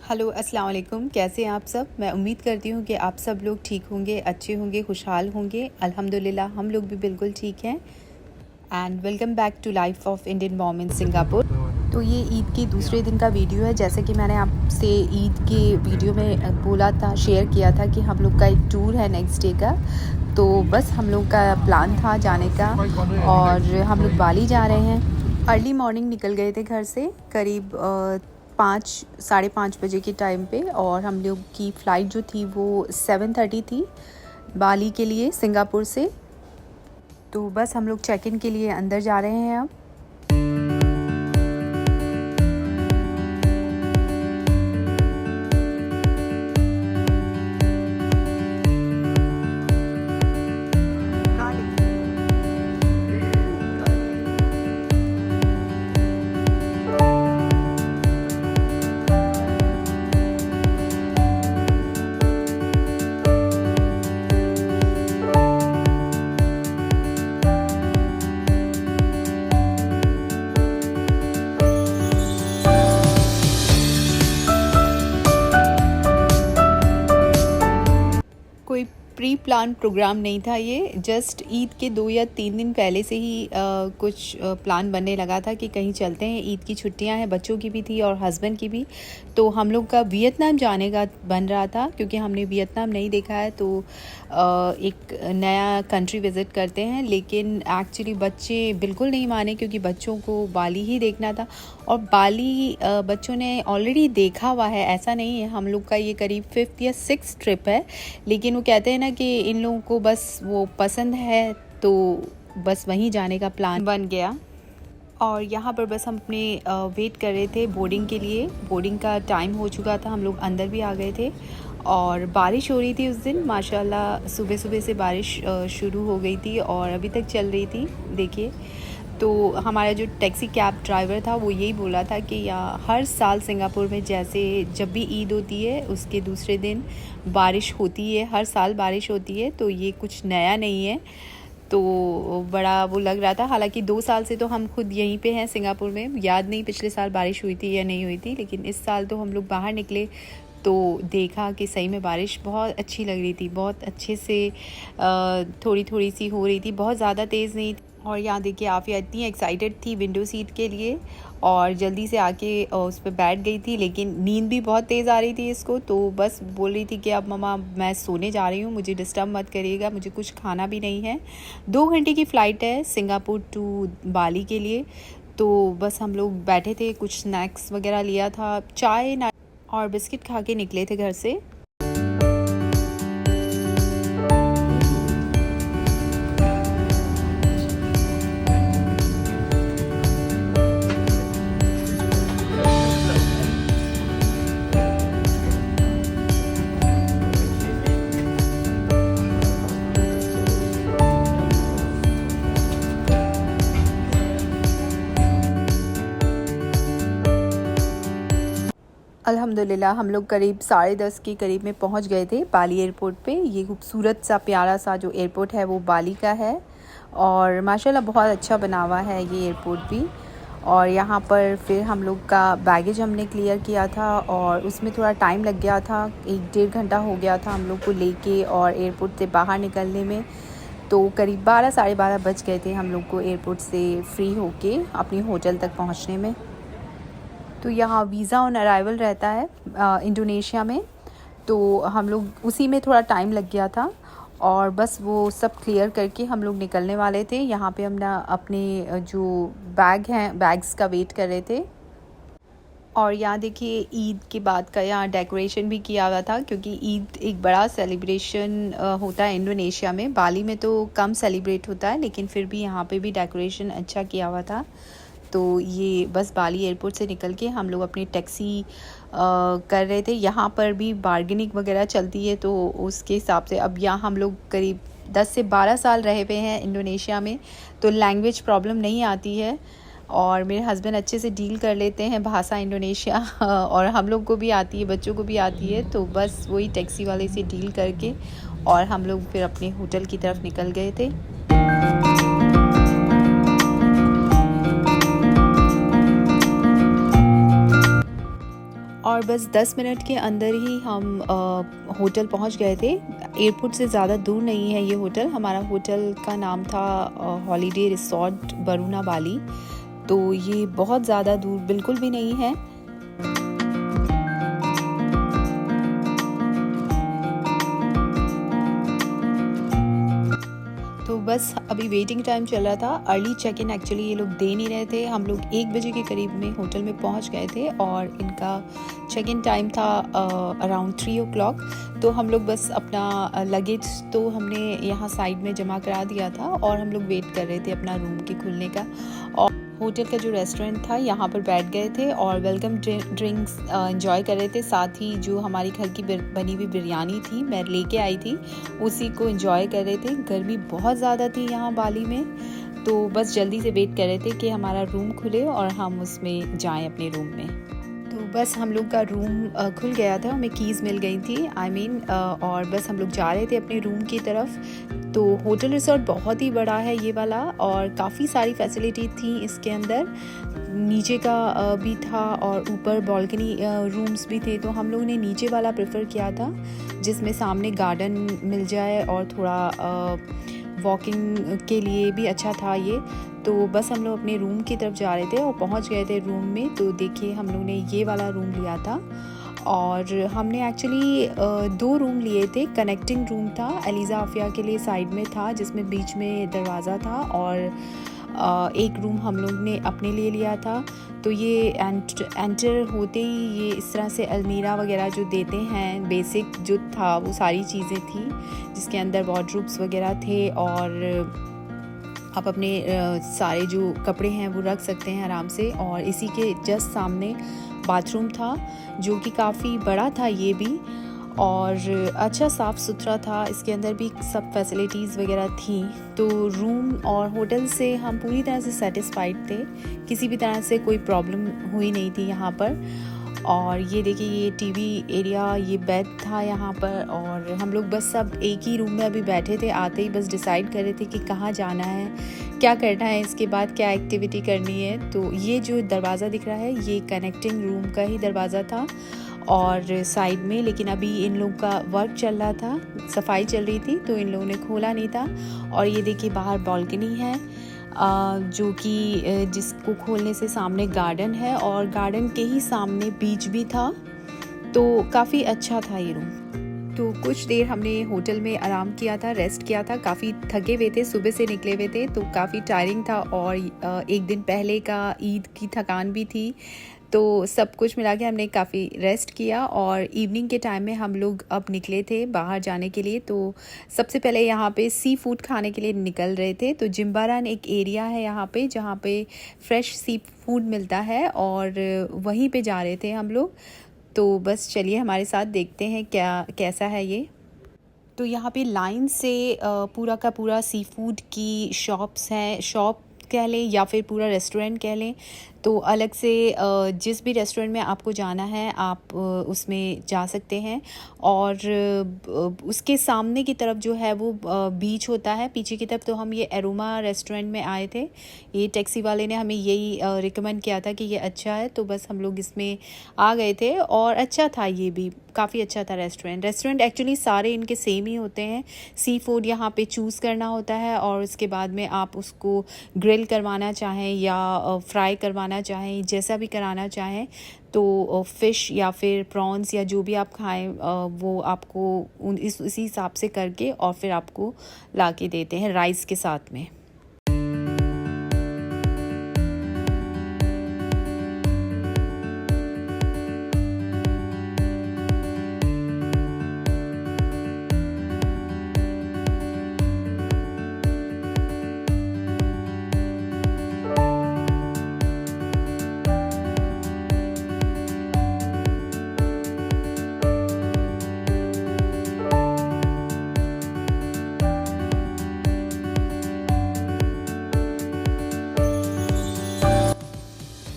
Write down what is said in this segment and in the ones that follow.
Hello अस्सलाम वालेकुम। कैसे हैं आप सब? मैं उम्मीद करती हूँ कि आप सब लोग ठीक होंगे, अच्छे होंगे, खुशहाल होंगे। अल्हम्दुलिल्लाह हम लोग भी बिल्कुल ठीक हैं। And welcome back to life of Indian mom in Singapore. तो ये ईद के दूसरे दिन का वीडियो है। जैसे कि मैंने आपसे ईद के वीडियो में बोला था, शेयर किया था कि हम लोग का एक टूर है नेक्स्ट डे का। तो बस हम लोग का प्लान था जाने का और हम लोग बाली जा रहे हैं। अर्ली मॉर्निंग निकल गए थे घर से करीब 5 साढ़े 5 बजे के टाइम पे, और हम लोग की फ़्लाइट जो थी वो 7:30 थी बाली के लिए सिंगापुर से। तो बस हम लोग चेक इन के लिए अंदर जा रहे हैं अब। कोई प्री प्लान प्रोग्राम नहीं था ये, जस्ट ईद के 2 या 3 दिन पहले से ही कुछ प्लान बनने लगा था कि कहीं चलते हैं। ईद की छुट्टियां हैं, बच्चों की भी थी और हस्बैंड की भी। तो हम लोग का वियतनाम जाने का बन रहा था क्योंकि हमने वियतनाम नहीं देखा है, तो एक नया कंट्री विज़िट करते हैं। लेकिन एक्चुअली बच्चे बिल्कुल नहीं माने क्योंकि बच्चों को बाली ही देखना था। और बाली बच्चों ने ऑलरेडी देखा हुआ है, ऐसा नहीं है। हम लोग का ये करीब 5th या 6th ट्रिप है, लेकिन वो कहते हैं ना कि इन लोगों को बस वो पसंद है, तो बस वहीं जाने का प्लान बन गया। और यहाँ पर बस हम अपने वेट कर रहे थे बोर्डिंग के लिए। बोर्डिंग का टाइम हो चुका था, हम लोग अंदर भी आ गए थे और बारिश हो रही थी उस दिन। माशाल्लाह सुबह सुबह से बारिश शुरू हो गई थी और अभी तक चल रही थी। देखिए, तो हमारा जो टैक्सी कैब ड्राइवर था वो यही बोला था कि यहाँ हर साल सिंगापुर में जैसे जब भी ईद होती है उसके दूसरे दिन बारिश होती है, हर साल बारिश होती है, तो ये कुछ नया नहीं है। तो बड़ा वो लग रहा था। हालांकि 2 साल से तो हम खुद यहीं पे हैं सिंगापुर में। याद नहीं पिछले साल बारिश हुई थी या नहीं हुई थी, लेकिन इस साल तो हम लोग बाहर निकले तो देखा कि सही में बारिश बहुत अच्छी लग रही थी। बहुत अच्छे से थोड़ी थोड़ी सी हो रही थी, बहुत ज़्यादा तेज़ नहीं थी। और यहाँ देखिए आफिया इतनी एक्साइटेड थी विंडो सीट के लिए और जल्दी से आके उस पर बैठ गई थी, लेकिन नींद भी बहुत तेज़ आ रही थी इसको। तो बस बोल रही थी कि अब मम्मा मैं सोने जा रही हूँ, मुझे डिस्टर्ब मत करिएगा, मुझे कुछ खाना भी नहीं है। 2 घंटे की फ़्लाइट है सिंगापुर टू बाली के लिए। तो बस हम लोग बैठे थे, कुछ स्नैक्स वगैरह लिया था, चाय और बिस्किट खा के निकले थे घर से। अल्हम्दुलिल्लाह हम लोग करीब 10:30 के करीब में पहुंच गए थे बाली एयरपोर्ट पे। ये खूबसूरत सा प्यारा सा जो एयरपोर्ट है वो बाली का है और माशाल्लाह बहुत अच्छा बना हुआ है ये एयरपोर्ट भी। और यहाँ पर फिर हम लोग का बैगेज हमने क्लियर किया था और उसमें थोड़ा टाइम लग गया था, 1-1.5 घंटा हो गया था हम लोग को लेके और एयरपोर्ट से बाहर निकलने में। तो करीब 12 साढ़े 12 बज गए थे हम लोग को एयरपोर्ट से फ्री होके अपनी होटल तक पहुँचने में। तो यहाँ वीज़ा ऑन अराइवल रहता है इंडोनेशिया में, तो हम लोग उसी में थोड़ा टाइम लग गया था और बस वो सब क्लियर करके हम लोग निकलने वाले थे। यहाँ पे हम ना अपने जो बैग हैं बैग्स का वेट कर रहे थे। और यहाँ देखिए ईद के बाद का यहाँ डेकोरेशन भी किया हुआ था, क्योंकि ईद एक बड़ा सेलिब्रेशन होता है इंडोनेशिया में। बाली में तो कम सेलिब्रेट होता है, लेकिन फिर भी यहाँ पे भी डेकोरेशन अच्छा किया हुआ था। तो ये बस बाली एयरपोर्ट से निकल के हम लोग अपनी टैक्सी कर रहे थे। यहाँ पर भी बार्गेनिंग वगैरह चलती है, तो उसके हिसाब से अब यहाँ हम लोग करीब 10 से 12 साल रहे हुए हैं इंडोनेशिया में, तो लैंग्वेज प्रॉब्लम नहीं आती है और मेरे हस्बैंड अच्छे से डील कर लेते हैं भाषा इंडोनेशिया और हम लोग को भी आती है, बच्चों को भी आती है। तो बस वही टैक्सी वाले से डील करके और हम लोग फिर अपने होटल की तरफ निकल गए थे। और बस 10 मिनट के अंदर ही हम होटल पहुंच गए थे। एयरपोर्ट से ज़्यादा दूर नहीं है ये होटल। हमारा होटल का नाम था हॉलीडे रिसॉर्ट बरूना बाली। तो ये बहुत ज़्यादा दूर बिल्कुल भी नहीं है। तो बस अभी वेटिंग टाइम चल रहा था। अर्ली चेक इन एक्चुअली ये लोग दे नहीं रहे थे। हम लोग 1 बजे के करीब में होटल में पहुंच गए थे और इनका चेक इन टाइम था अराउंड 3 o'clock। तो हम लोग बस अपना लगेज तो हमने यहाँ साइड में जमा करा दिया था और हम लोग वेट कर रहे थे अपना रूम के खुलने का। और होटल का जो रेस्टोरेंट था यहाँ पर बैठ गए थे और वेलकम ड्रिंक्स एंजॉय कर रहे थे। साथ ही जो हमारी घर की बनी हुई बिरयानी थी मैं लेके आई थी, उसी को एंजॉय कर रहे थे। गर्मी बहुत ज़्यादा थी यहाँ बाली में, तो बस जल्दी से वेट कर रहे थे कि हमारा रूम खुले और हम उसमें जाएं अपने रूम में। तो बस हम लोग का रूम खुल गया था, हमें कीज़ मिल गई थी और बस हम लोग जा रहे थे अपने रूम की तरफ। तो होटल रिसोर्ट बहुत ही बड़ा है ये वाला और काफ़ी सारी फैसिलिटी थी इसके अंदर। नीचे का भी था और ऊपर बालकनी रूम्स भी थे। तो हम लोगों ने नीचे वाला प्रेफर किया था जिसमें सामने गार्डन मिल जाए और थोड़ा वॉकिंग के लिए भी अच्छा था ये। तो बस हम लोग अपने रूम की तरफ जा रहे थे और पहुंच गए थे रूम में। तो देखिए हम लोग ने ये वाला रूम लिया था और हमने एक्चुअली 2 रूम लिए थे। कनेक्टिंग रूम था एलिज़ा आफिया के लिए साइड में था जिसमें बीच में दरवाज़ा था और एक रूम हम लोग ने अपने लिए लिया था। तो ये एंटर होते ही ये इस तरह से अलमीरा वगैरह जो देते हैं, बेसिक जो था वो सारी चीज़ें थी जिसके अंदर वार्डरोब्स वगैरह थे और आप अपने सारे जो कपड़े हैं वो रख सकते हैं आराम से। और इसी के जस्ट सामने बाथरूम था जो कि काफ़ी बड़ा था ये भी और अच्छा साफ़ सुथरा था। इसके अंदर भी सब फैसिलिटीज़ वगैरह थी। तो रूम और होटल से हम पूरी तरह से सेटिस्फाइड थे, किसी भी तरह से कोई प्रॉब्लम हुई नहीं थी यहाँ पर। और ये देखिए ये टीवी एरिया, ये बेड था यहाँ पर और हम लोग बस सब एक ही रूम में अभी बैठे थे। आते ही बस डिसाइड कर रहे थे कि कहाँ जाना है, क्या करना है, इसके बाद क्या एक्टिविटी करनी है। तो ये जो दरवाज़ा दिख रहा है ये कनेक्टिंग रूम का ही दरवाज़ा था और साइड में, लेकिन अभी इन लोगों का वर्क चल रहा था, सफाई चल रही थी तो इन लोगों ने खोला नहीं था। और ये देखिए बाहर बालकनी है जो कि जिसको खोलने से सामने गार्डन है और गार्डन के ही सामने बीच भी था। तो काफ़ी अच्छा था ये रूम। तो कुछ देर हमने होटल में आराम किया था, रेस्ट किया था। काफ़ी थके हुए थे, सुबह से निकले हुए थे तो काफ़ी टायरिंग था और एक दिन पहले का ईद की थकान भी थी। तो सब कुछ मिला के हमने काफ़ी रेस्ट किया और इवनिंग के टाइम में हम लोग अब निकले थे बाहर जाने के लिए। तो सबसे पहले यहाँ पे सी फूड खाने के लिए निकल रहे थे। तो जिम्बारान एक एरिया है यहाँ पे जहाँ पे फ्रेश सी फूड मिलता है और वहीं पे जा रहे थे हम लोग। तो बस चलिए हमारे साथ देखते हैं कैसा है ये। तो यहाँ पे लाइन से पूरा का पूरा सी फूड की शॉप्स हैं, शॉप कह लें या फिर पूरा रेस्टोरेंट कह लें। तो अलग से जिस भी रेस्टोरेंट में आपको जाना है आप उसमें जा सकते हैं। और उसके सामने की तरफ जो है वो बीच होता है पीछे की तरफ। तो हम ये एरोमा रेस्टोरेंट में आए थे, ये टैक्सी वाले ने हमें यही रिकमेंड किया था कि ये अच्छा है, तो बस हम लोग इसमें आ गए थे और अच्छा था, ये भी काफ़ी अच्छा था रेस्टोरेंट एक्चुअली सारे इनके सेम ही होते हैं। सी फूड यहाँ पे चूज़ करना होता है और उसके बाद में आप उसको ग्रिल करवाना चाहें या फ्राई करवाना चाहें, जैसा भी कराना चाहें। तो फ़िश या फिर प्रॉन्स या जो भी आप खाएं वो आपको इसी हिसाब से करके और फिर आपको ला के देते हैं राइस के साथ में।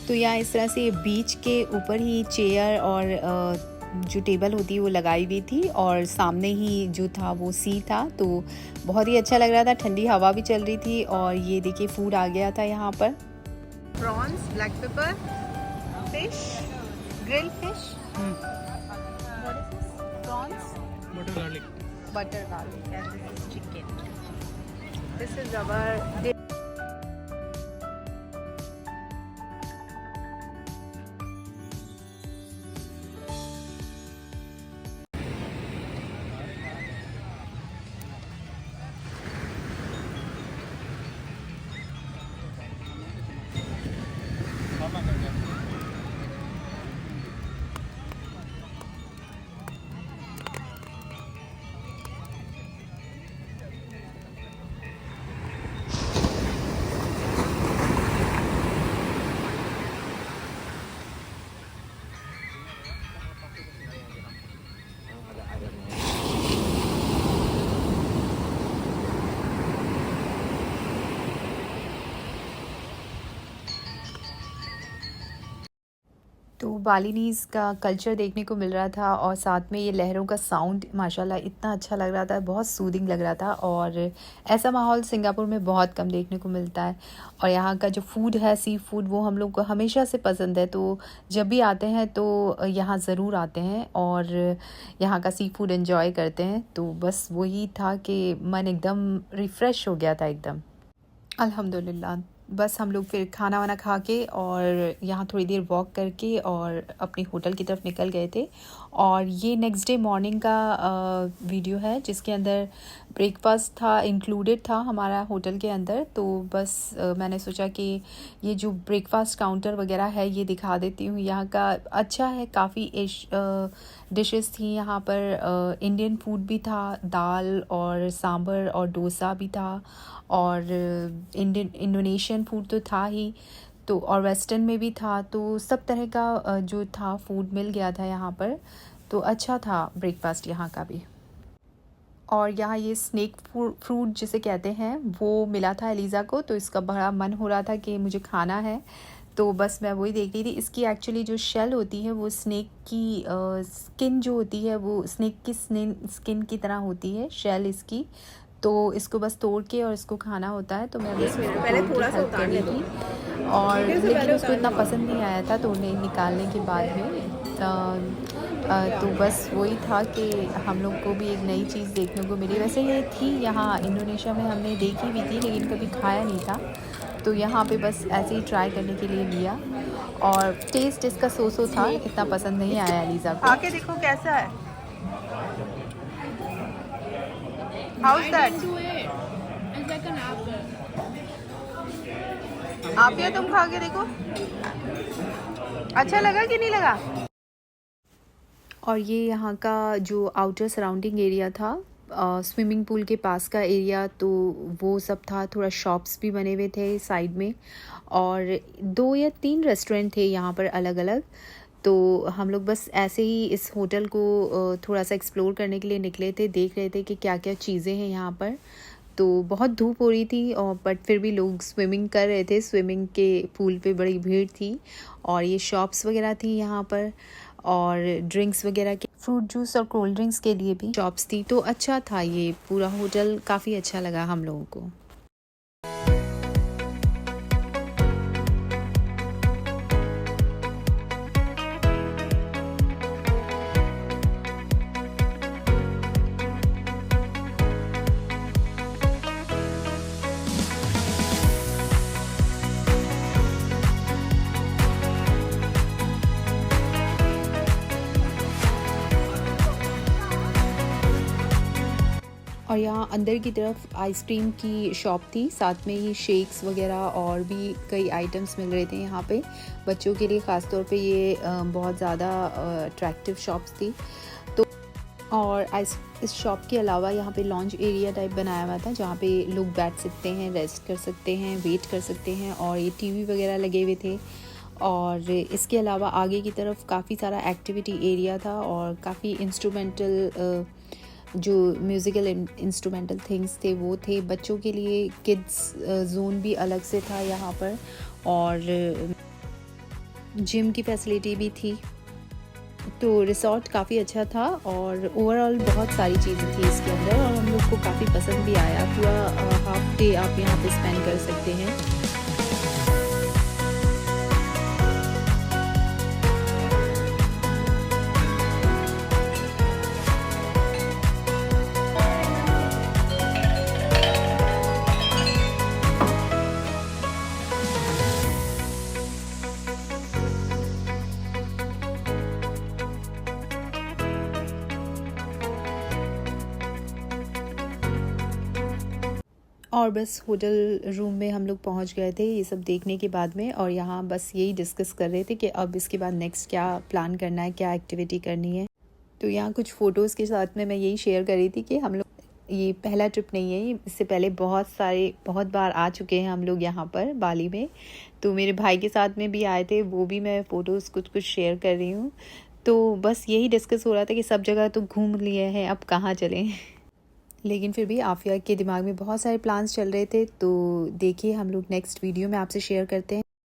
तो यहाँ इस तरह से बीच के ऊपर ही चेयर और जो टेबल होती है वो लगाई हुई थी और सामने ही जो था वो सी था। तो बहुत ही अच्छा लग रहा था, ठंडी हवा भी चल रही थी। और ये देखिए फूड आ गया था यहाँ पर, prawns, black pepper, fish, grill fish What is this? Prawns? Butter garlic. Butter garlic, and this is chicken. This is our तो बालिनीज़ का कल्चर देखने को मिल रहा था और साथ में ये लहरों का साउंड माशाल्लाह इतना अच्छा लग रहा था, बहुत सूदिंग लग रहा था। और ऐसा माहौल सिंगापुर में बहुत कम देखने को मिलता है। और यहाँ का जो फूड है, सी फूड, वो हम लोग को हमेशा से पसंद है, तो जब भी आते हैं तो यहाँ ज़रूर आते हैं और यहाँ का सी फूड एंजॉय करते हैं। तो बस वही था कि मन एकदम रिफ़्रेश हो गया था एकदम। अल्हम्दुलिल्लाह। बस हम लोग फिर खाना वाना खा के और यहाँ थोड़ी देर वॉक करके और अपने होटल की तरफ निकल गए थे। और ये नेक्स्ट डे मॉर्निंग का वीडियो है जिसके अंदर ब्रेकफास्ट था, इंक्लूडेड था हमारा होटल के अंदर। तो बस मैंने सोचा कि ये जो ब्रेकफास्ट काउंटर वगैरह है ये दिखा देती हूँ। यहाँ का अच्छा है, काफ़ी डिशेस थी यहाँ पर। इंडियन फूड भी था, दाल और सांभर और डोसा भी था, और इंडोनेशियन फूड तो था ही, तो और वेस्टर्न में भी था। तो सब तरह का जो था फूड मिल गया था यहाँ पर। तो अच्छा था ब्रेकफास्ट यहाँ का भी। और यहाँ ये स्नेक फ्रूट जिसे कहते हैं वो मिला था एलिज़ा को, तो इसका बड़ा मन हो रहा था कि मुझे खाना है। तो बस मैं वही देख रही थी। इसकी एक्चुअली जो शेल होती है वो स्नेक की स्किन जो होती है वो स्नेक की स्किन की तरह होती है शेल इसकी। तो इसको बस तोड़ के और इसको खाना होता है। तो मैं बस पहले थोड़ा सा उतार ली थी, और लेकिन उसको इतना पसंद नहीं आया था तोड़ने निकालने के बाद में। तो बस वही था कि हम लोग को भी एक नई चीज़ देखने को मिली। वैसे ये थी यहाँ इंडोनेशिया में, हमने देखी भी थी लेकिन कभी खाया नहीं था। तो यहाँ पे बस ऐसे ही ट्राई करने के लिए लिया, और टेस्ट इसका सो था, इतना पसंद नहीं आया एलिज़ा को। आके देखो कैसा है। How's that? It's like an apple. आप या तुम खा के देखो, अच्छा लगा कि नहीं लगा? और ये यहाँ का जो आउटर सराउंडिंग एरिया था, स्विमिंग पूल के पास का एरिया, तो वो सब था। थोड़ा शॉप्स भी बने हुए थे साइड में, और 2 या 3 रेस्टोरेंट थे यहाँ पर अलग अलग। तो हम लोग बस ऐसे ही इस होटल को थोड़ा सा एक्सप्लोर करने के लिए निकले थे, देख रहे थे कि क्या क्या चीज़ें हैं यहाँ पर। तो बहुत धूप हो रही थी, और बट फिर भी लोग स्विमिंग कर रहे थे। स्विमिंग के पूल पे बड़ी भीड़ थी, और ये शॉप्स वगैरह थी यहाँ पर, और ड्रिंक्स वगैरह के, फ्रूट जूस और कोल्ड ड्रिंक्स के लिए भी शॉप्स थी। तो अच्छा था ये पूरा होटल, काफ़ी अच्छा लगा हम लोगों को। और यहाँ अंदर की तरफ आइसक्रीम की शॉप थी, साथ में ही शेक्स वगैरह और भी कई आइटम्स मिल रहे थे यहाँ पे बच्चों के लिए। ख़ास तौर पे ये बहुत ज़्यादा अट्रैक्टिव शॉप्स थी। तो और इस शॉप के अलावा यहाँ पे लॉन्च एरिया टाइप बनाया हुआ था, जहाँ पे लोग बैठ सकते हैं, रेस्ट कर सकते हैं, वेट कर सकते हैं, और ये टीवी वगैरह लगे हुए थे। और इसके अलावा आगे की तरफ काफ़ी सारा एक्टिविटी एरिया था, और काफ़ी इंस्ट्रूमेंटल जो म्यूज़िकल इंस्ट्रूमेंटल थिंग्स थे वो थे। बच्चों के लिए किड्स जोन भी अलग से था यहाँ पर, और जिम की फैसिलिटी भी थी। तो रिसॉर्ट काफ़ी अच्छा था, और ओवरऑल बहुत सारी चीज़ें थी इसके अंदर, और हम लोग को काफ़ी पसंद भी आया। पूरा हाफ डे आप यहाँ पे स्पेंड कर सकते हैं। और बस होटल रूम में हम लोग पहुंच गए थे ये सब देखने के बाद में, और यहाँ बस यही डिस्कस कर रहे थे कि अब इसके बाद नेक्स्ट क्या प्लान करना है, क्या एक्टिविटी करनी है। तो यहाँ कुछ फ़ोटोज़ के साथ में मैं यही शेयर कर रही थी कि हम लोग ये पहला ट्रिप नहीं है, इससे पहले बहुत बार आ चुके हैं हम लोग यहाँ पर बाली में। तो मेरे भाई के साथ में भी आए थे, वो भी मैं फ़ोटोज़ कुछ शेयर कर रही हूँ। तो बस यही डिस्कस हो रहा था कि सब जगह तो घूम लिए हैं, अब कहाँ चलें। लेकिन फिर भी आफिया के दिमाग में बहुत सारे प्लान्स चल रहे थे। तो देखिए हम लोग नेक्स्ट वीडियो में आपसे शेयर करते हैं।